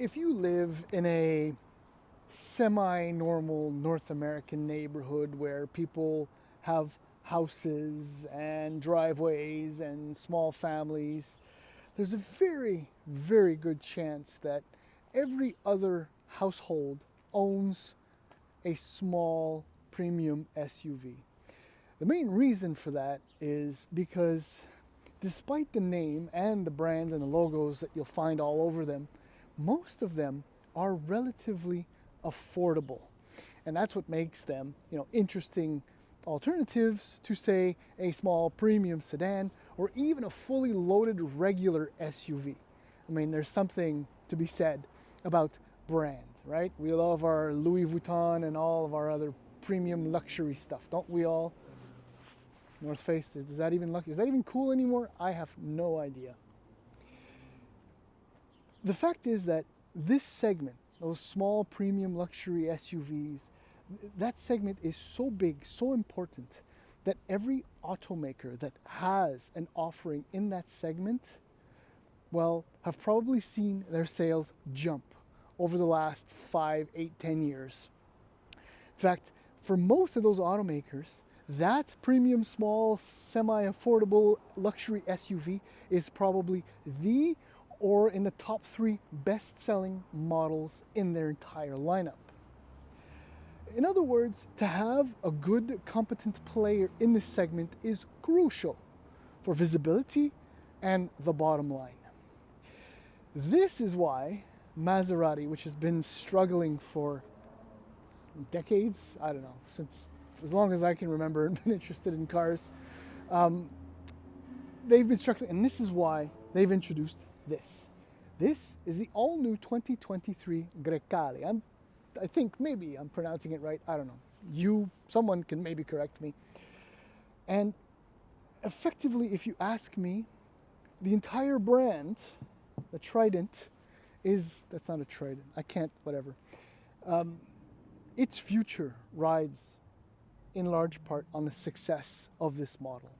if you live in a semi-normal North American neighborhood where people have houses and driveways and small families, there's a very, very good chance that every other household owns a small premium SUV. The main reason for that is because despite the name and the brands and the logos that you'll find all over them, most of them are relatively affordable. And that's what makes them, interesting alternatives to, say, a small premium sedan or even a fully loaded regular SUV. I mean, there's something to be said about brand, right? We love our Louis Vuitton and all of our other premium luxury stuff, don't we all? North Face, is that even luxury? Is that even cool anymore? I have no idea. The fact is that this segment, those small premium luxury SUVs, that segment is so big, so important, that every automaker that has an offering in that segment, well, have probably seen their sales jump over the last 5, 8, 10 years. In fact, for most of those automakers, that premium small semi-affordable luxury SUV is probably the or in the top 3 best-selling models in their entire lineup. In other words, to have a good, competent player in this segment is crucial for visibility and the bottom line. This is why Maserati, which has been struggling for decades, I don't know, since as long as I can remember and been interested in cars, they've been struggling, and this is why they've introduced this. This is the all-new 2023 Grecale. I think maybe I'm pronouncing it right. I don't know. Someone can maybe correct me. And effectively, if you ask me, the entire brand, the Trident, that's not a Trident. I can't, whatever. Its future rides in large part on the success of this model.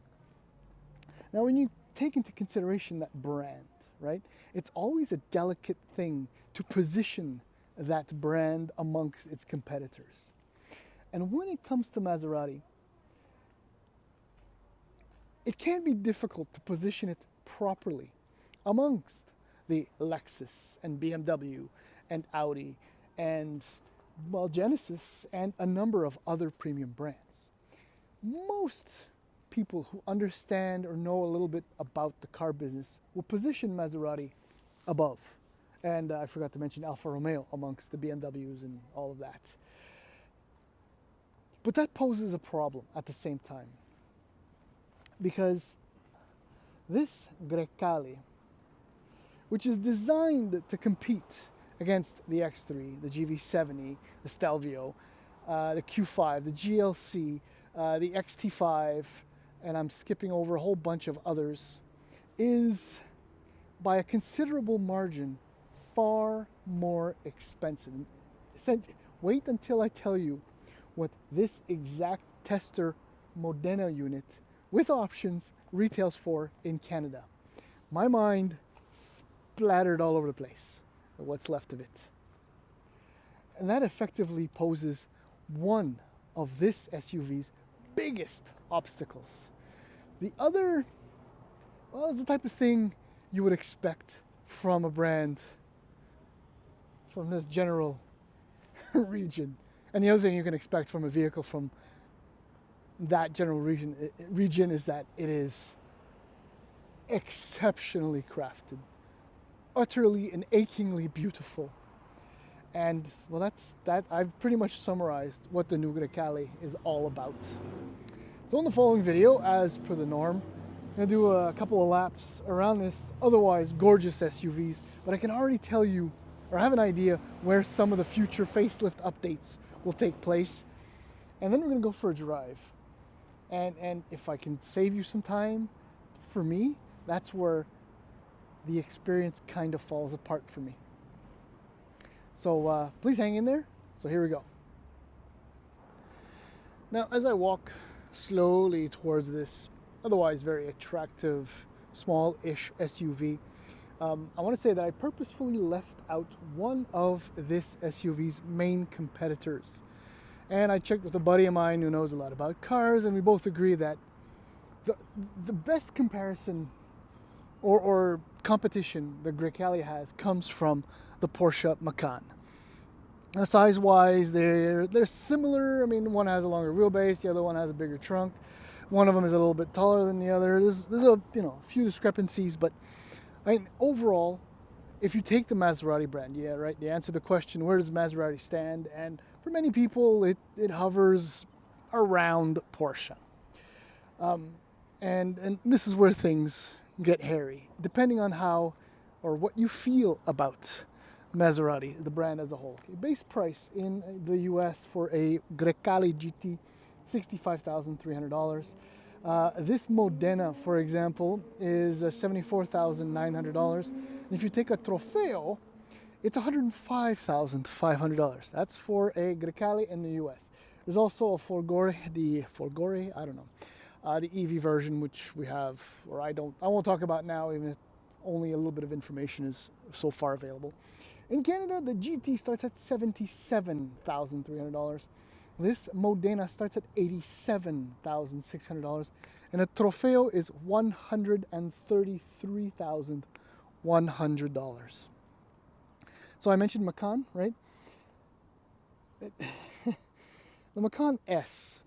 Now, when you take into consideration that brand, right, it's always a delicate thing to position that brand amongst its competitors. And when it comes to Maserati, it can be difficult to position it properly amongst the Lexus and BMW and Audi and, well, Genesis and a number of other premium brands. Most people who understand or know a little bit about the car business will position Maserati above. And I forgot to mention Alfa Romeo amongst the BMWs and all of that. But that poses a problem at the same time, because this Grecale, which is designed to compete against the X3, the GV70, the Stelvio, the Q5, the GLC, the XT5, and I'm skipping over a whole bunch of others, is by a considerable margin far more expensive. Wait until I tell you what this exact tester Modena unit with options retails for in Canada. My mind splattered all over the place, or what's left of it. And that effectively poses one of this SUV's biggest obstacles. The other, well, is the type of thing you would expect from a brand from this general region. And the other thing you can expect from a vehicle from that general region is that it is exceptionally crafted, utterly and achingly beautiful. And, well, that I've pretty much summarized what the new Grecale is all about. So in the following video, as per the norm, I'm going to do a couple of laps around this otherwise gorgeous SUVs, but I can already tell you, or have an idea, where some of the future facelift updates will take place. And then we're going to go for a drive. And if I can save you some time, for me, that's where the experience kind of falls apart for me. So please hang in there. So here we go. Now, as I walk slowly towards this otherwise very attractive, small-ish SUV, I want to say that I purposefully left out one of this SUV's main competitors. And I checked with a buddy of mine who knows a lot about cars, and we both agree that the best comparison or competition the Grecale has comes from the Porsche Macan. Now, size-wise, they're similar. I mean, one has a longer wheelbase, the other one has a bigger trunk. One of them is a little bit taller than the other. There's a few discrepancies, but I mean, overall, if you take the Maserati brand, yeah, right, they answer the question, where does Maserati stand? And for many people, it hovers around Porsche. And this is where things get hairy, depending on how or what you feel about Maserati, the brand as a whole. Okay, base price in the US for a Grecale GT, $65,300. This Modena, for example, is $74,900. And if you take a Trofeo, it's $105,500. That's for a Grecale in the US. There's also a Folgore, I don't know, the EV version, which we have, or I won't talk about now, even if only a little bit of information is so far available. In Canada, the GT starts at $77,300. This Modena starts at $87,600, and a Trofeo is $133,100. So I mentioned Macan, right? The Macan S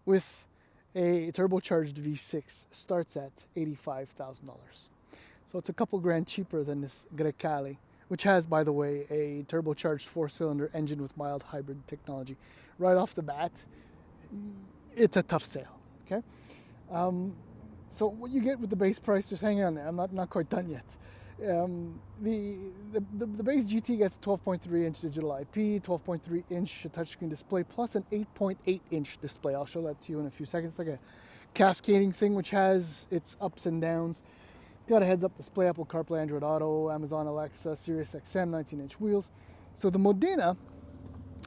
with a turbocharged V6 starts at $85,000. So it's a couple grand cheaper than this Grecale, which has, by the way, a turbocharged four-cylinder engine with mild hybrid technology. Right off the bat, it's a tough sale, okay? So what you get with the base price, just hang on there, I'm not quite done yet. The base GT gets a 12.3-inch digital IP, 12.3-inch touchscreen display, plus an 8.8-inch display. I'll show that to you in a few seconds. It's like a cascading thing, which has its ups and downs. Got a heads-up display, Apple CarPlay, Android Auto, Amazon Alexa, Sirius XM, 19-inch wheels. So the Modena,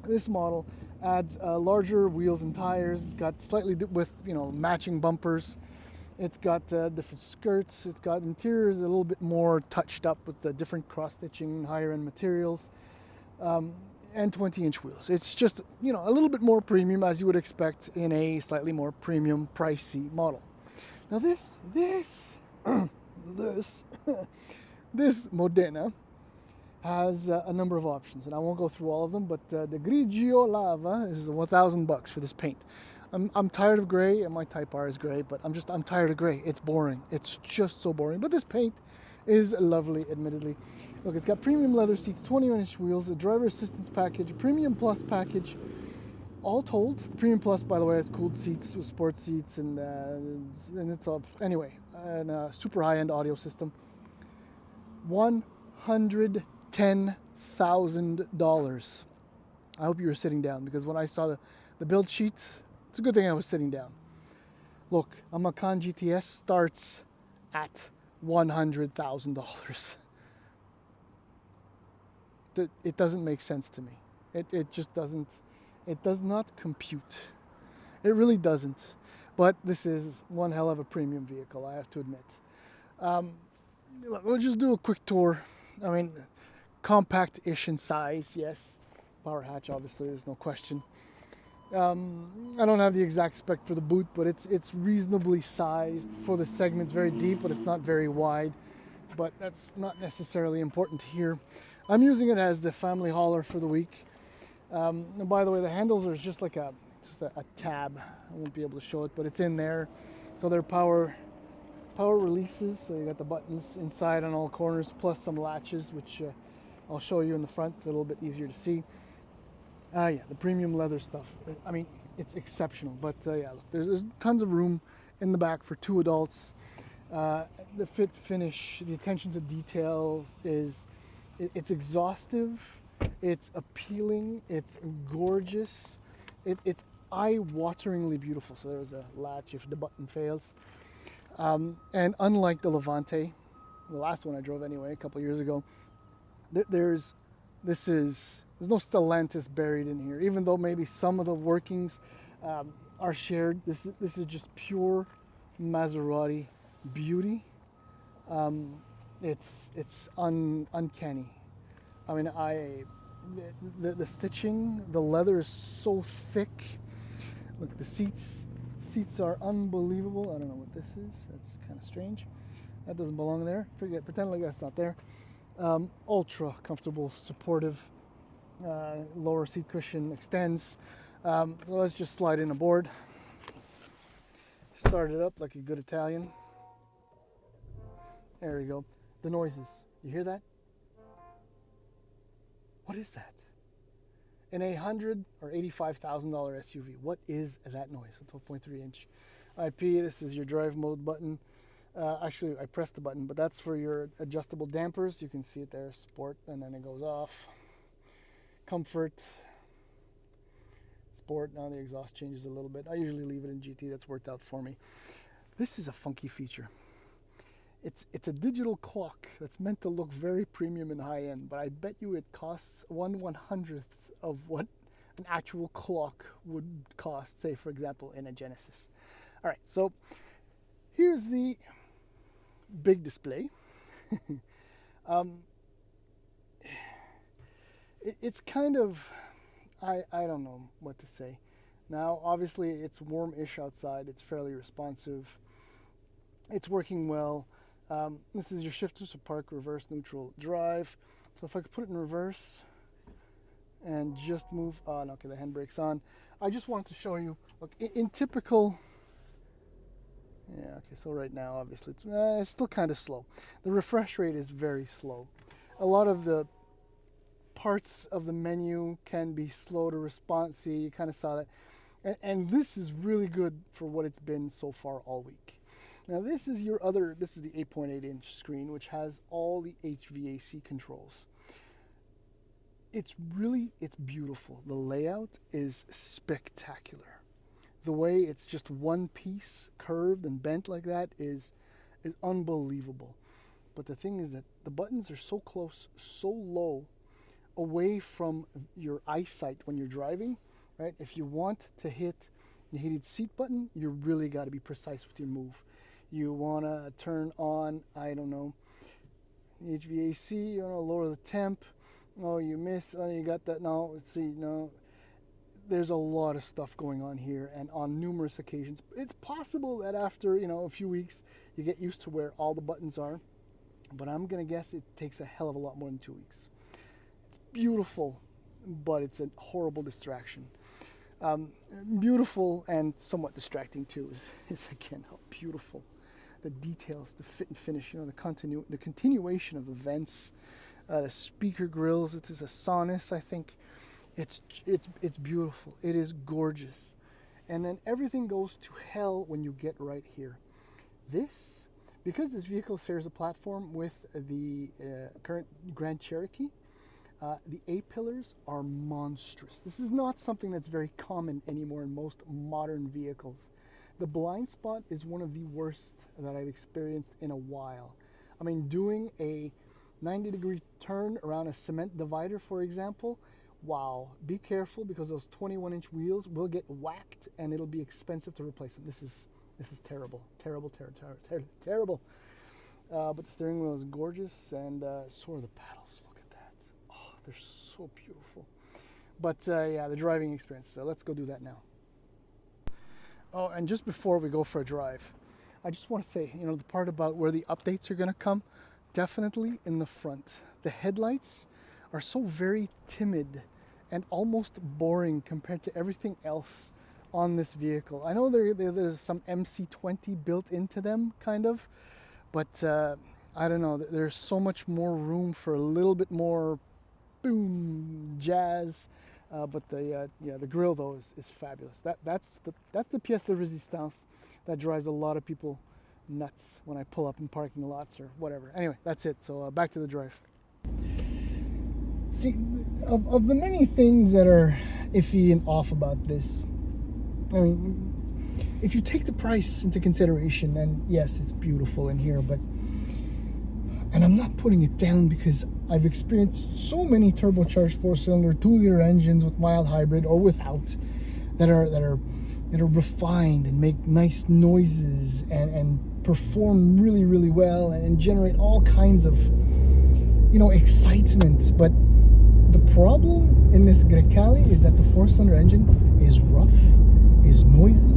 this model, adds larger wheels and tires. It's got slightly with matching bumpers. It's got different skirts. It's got interiors a little bit more touched up with the different cross-stitching, higher-end materials, and 20-inch wheels. It's just a little bit more premium, as you would expect in a slightly more premium, pricey model. Now this this Modena has a number of options, and I won't go through all of them, but the Grigio Lava is $1,000 for this paint. I'm tired of gray, and my Type R is gray, but I'm tired of gray. It's boring. It's just so boring. But this paint is lovely, admittedly. Look, it's got premium leather seats, 21-inch wheels, a driver assistance package, a Premium Plus package. All told, the Premium Plus, by the way, has cooled seats with sports seats, and it's all anyway, and a super high-end audio system. $110,000. I hope you were sitting down, because when I saw the build sheet, it's a good thing I was sitting down. Look, a Macan GTS starts at $100,000. It doesn't make sense to me. It just doesn't. It does not compute. It really doesn't. But this is one hell of a premium vehicle, I have to admit. We'll just do a quick tour. I mean, compact-ish in size, yes. Power hatch, obviously, there's no question. I don't have the exact spec for the boot, but it's reasonably sized for the segment. It's very deep, but it's not very wide. But that's not necessarily important here. I'm using it as the family hauler for the week. And by the way, the handles are just like a tab. I won't be able to show it, but it's in there. So they're power releases. So you got the buttons inside on all corners, plus some latches, which I'll show you in the front. It's a little bit easier to see. Yeah, the premium leather stuff. I mean, it's exceptional. But yeah, look, there's tons of room in the back for two adults. The fit, finish, the attention to detail it's exhaustive. It's appealing. It's gorgeous. It's eye-wateringly beautiful. So there's the latch if the button fails. And unlike the Levante, the last one I drove anyway, a couple years ago, there's no Stellantis buried in here. Even though maybe some of the workings are shared, this is just pure Maserati beauty. It's uncanny. I mean, the stitching, the leather is so thick. Look, the seats are unbelievable. I don't know what this is. That's kind of strange. That doesn't belong there. Pretend like that's not there. Ultra comfortable, supportive. Lower seat cushion extends. So let's just slide in aboard. Start it up like a good Italian. There we go. The noises. You hear that? What is that? In a $100,000 or $85,000 SUV, what is that noise? A 12.3 inch IP. This is your drive mode button. Actually, I pressed the button, but that's for your adjustable dampers. You can see it there, sport, and then it goes off. Comfort, sport. Now the exhaust changes a little bit. I usually leave it in GT. That's worked out for me. This is a funky feature. It's a digital clock that's meant to look very premium and high end, but I bet you it costs 1/100th of what an actual clock would cost, say for example in a Genesis. All right, so here's the big display. It's kind of, I don't know what to say. Now obviously it's warm-ish outside, it's fairly responsive, it's working well. This is your shifter, so park, reverse, neutral, drive. So if I could put it in reverse and just move on, okay, the handbrake's on. I just wanted to show you, look, in typical, yeah, okay, so right now obviously it's still kind of slow. The refresh rate is very slow. A lot of the parts of the menu can be slow to respond. See, you kind of saw that. And this is really good for what it's been so far all week. Now this is the 8.8 inch screen, which has all the HVAC controls. It's beautiful. The layout is spectacular. The way it's just one piece, curved and bent like that is unbelievable. But the thing is that the buttons are so close, so low, away from your eyesight when you're driving, right? If you want to hit the heated seat button, you really got to be precise with your move. You want to turn on, I don't know, HVAC, you want to lower the temp. Oh, you miss, oh, you got that. No, see, no. There's a lot of stuff going on here, and on numerous occasions. It's possible that after, a few weeks, you get used to where all the buttons are, but I'm going to guess it takes a hell of a lot more than 2 weeks. It's beautiful, but it's a horrible distraction. Beautiful and somewhat distracting too is again how beautiful the details, the fit and finish, the continuation of the vents, the speaker grills. It is a Sonus, I think. It's beautiful. It is gorgeous. And then everything goes to hell when you get right here. Because this vehicle shares a platform with the current Grand Cherokee, the A-pillars are monstrous. This is not something that's very common anymore in most modern vehicles. The blind spot is one of the worst that I've experienced in a while. I mean, doing a 90-degree turn around a cement divider, for example, wow, be careful because those 21-inch wheels will get whacked and it'll be expensive to replace them. This is terrible, terrible. But the steering wheel is gorgeous, and so are the paddles. Look at that. Oh, they're so beautiful. But yeah, the driving experience. So let's go do that now. Oh, and just before we go for a drive, I just want to say, the part about where the updates are going to come, definitely in the front. The headlights are so very timid and almost boring compared to everything else on this vehicle. I know there's some MC20 built into them, kind of, but I don't know. There's so much more room for a little bit more boom, jazz. But the grille though is fabulous. That's the pièce de résistance that drives a lot of people nuts when I pull up in parking lots or whatever. Anyway, that's it. So back to the drive. See, of the many things that are iffy and off about this, I mean, if you take the price into consideration, and yes, it's beautiful in here, but, and I'm not putting it down because I've experienced so many turbocharged 4-cylinder 2-liter engines with mild hybrid or without that are that are refined and make nice noises and perform really, really well and generate all kinds of, excitement. But the problem in this Grecale is that the four-cylinder engine is rough, is noisy.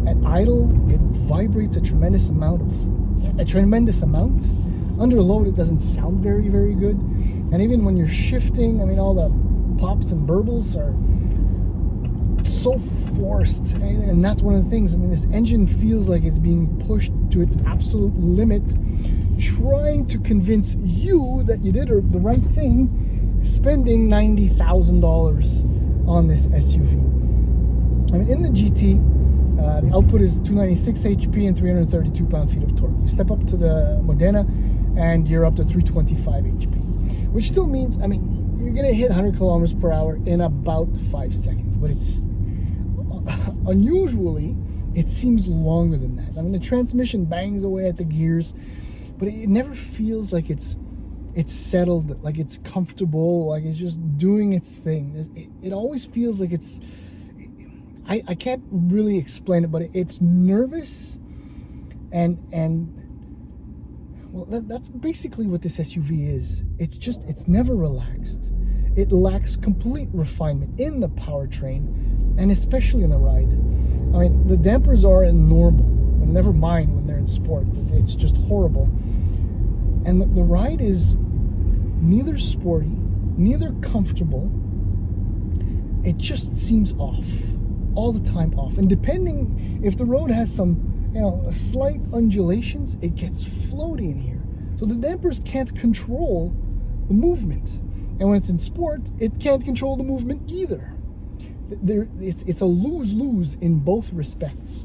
At idle, it vibrates a tremendous amount. Under load, it doesn't sound very, very good. And even when you're shifting, all the pops and burbles are so forced. And that's one of the things. This engine feels like it's being pushed to its absolute limit, trying to convince you that you did the right thing, spending $90,000 on this SUV. In the GT, the output is 296 HP and 332 pound-feet of torque. You step up to the Modena, and you're up to 325 HP, which still means, you're going to hit 100 kilometers per hour in about 5 seconds, but it's unusually, it seems longer than that. The transmission bangs away at the gears, but it never feels like it's settled, like it's comfortable, like it's just doing its thing. It always feels like it's, I can't really explain it, but it's nervous, and well, that's basically what this SUV is. It's never relaxed. It lacks complete refinement in the powertrain, and especially in the ride. The dampers are in normal, and never mind when they're in sport. It's just horrible. And the ride is neither sporty, neither comfortable. It just seems off, all the time off. And depending if the road has some slight undulations, it gets floaty in here. So the dampers can't control the movement. And when it's in sport, it can't control the movement either. It's a lose-lose in both respects.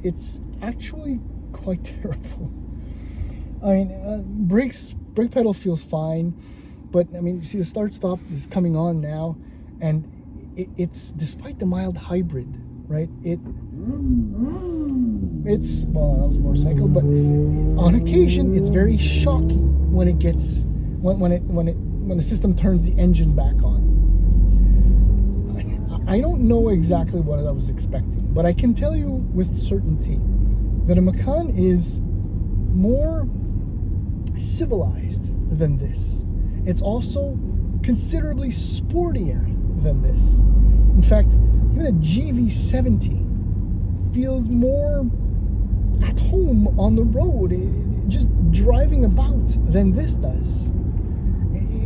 It's actually quite terrible. Brake pedal feels fine, but you see the start-stop is coming on now, and it's despite the mild hybrid, right? It's well, that was a motorcycle, but on occasion it's very shocking when it gets when the system turns the engine back on. I don't know exactly what I was expecting, but I can tell you with certainty that a Macan is more civilized than this. It's also considerably sportier than this. In fact, even a GV70 feels more at home on the road, just driving about, than this does.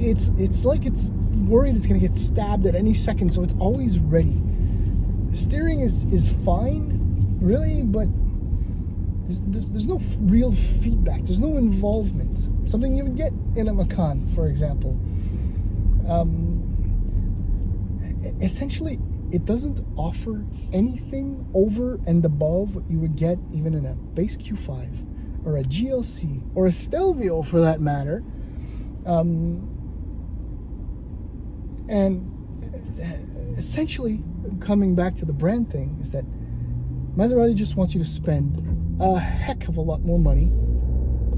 It's like it's worried it's going to get stabbed at any second, so it's always ready. The steering is fine, really, but there's no real feedback. There's no involvement. Something you would get in a Macan, for example. Essentially, it doesn't offer anything over and above what you would get even in a base Q5 or a GLC or a Stelvio, for that matter. And essentially, coming back to the brand thing, is that Maserati just wants you to spend a heck of a lot more money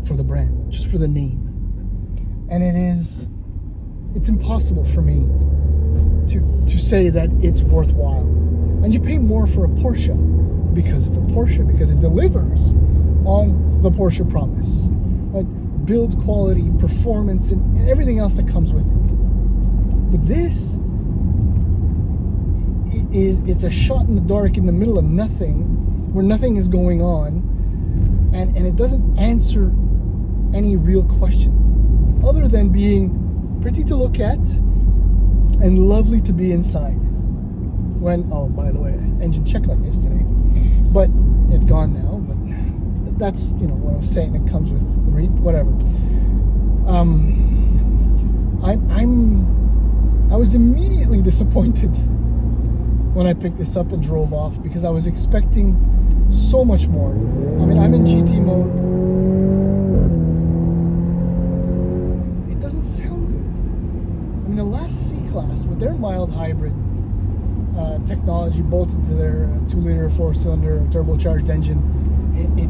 for the brand, just for the name. And it's impossible for me to say that it's worthwhile. And you pay more for a Porsche because it's a Porsche, because it delivers on the Porsche promise, right? Build quality, performance, and everything else that comes with it. But this it's a shot in the dark in the middle of nothing, where nothing is going on, and it doesn't answer any real question other than being pretty to look at and lovely to be inside. Oh, by the way, engine check light yesterday, but it's gone now. But that's what I was saying. It comes with whatever. I was immediately disappointed when I picked this up and drove off, because I was expecting so much more. I'm in GT mode. It doesn't sound good. The last C-Class with their mild hybrid technology bolted to their 2-liter 4-cylinder turbocharged engine,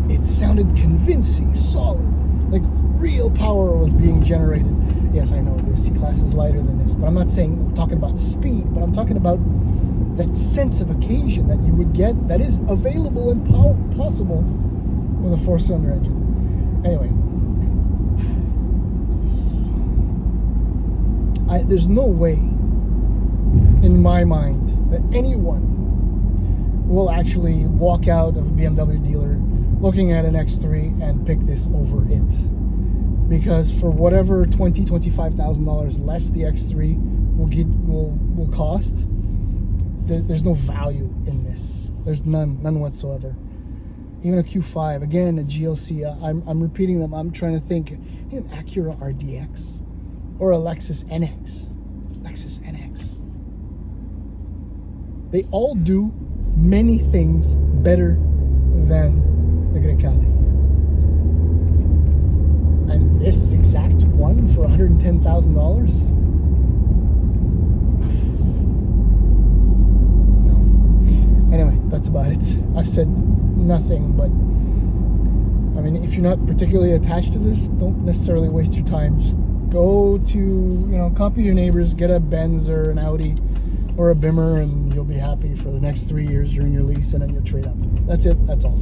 it sounded convincing, solid, like real power was being generated. Yes, I know the C-Class is lighter than this, but I'm talking about speed, but I'm talking about that sense of occasion that you would get, that is available and possible with a 4-cylinder engine. Anyway, there's no way in my mind that anyone will actually walk out of a BMW dealer looking at an X3 and pick this over it, because for whatever $25,000 less the X3 will cost, there's no value in this. There's none whatsoever. Even a Q5, again, a GLC. I'm repeating them. I'm trying to think. An Acura RDX or a Lexus NX. They all do many things better than the Grecale. And this exact one for $110,000? No. Anyway, that's about it. I've said nothing, but I mean, if you're not particularly attached to this, don't necessarily waste your time. Just go to, copy your neighbors, get a Benz or an Audi or a Bimmer, and you'll be happy for the next 3 years during your lease, and then you'll trade up. That's it. That's all.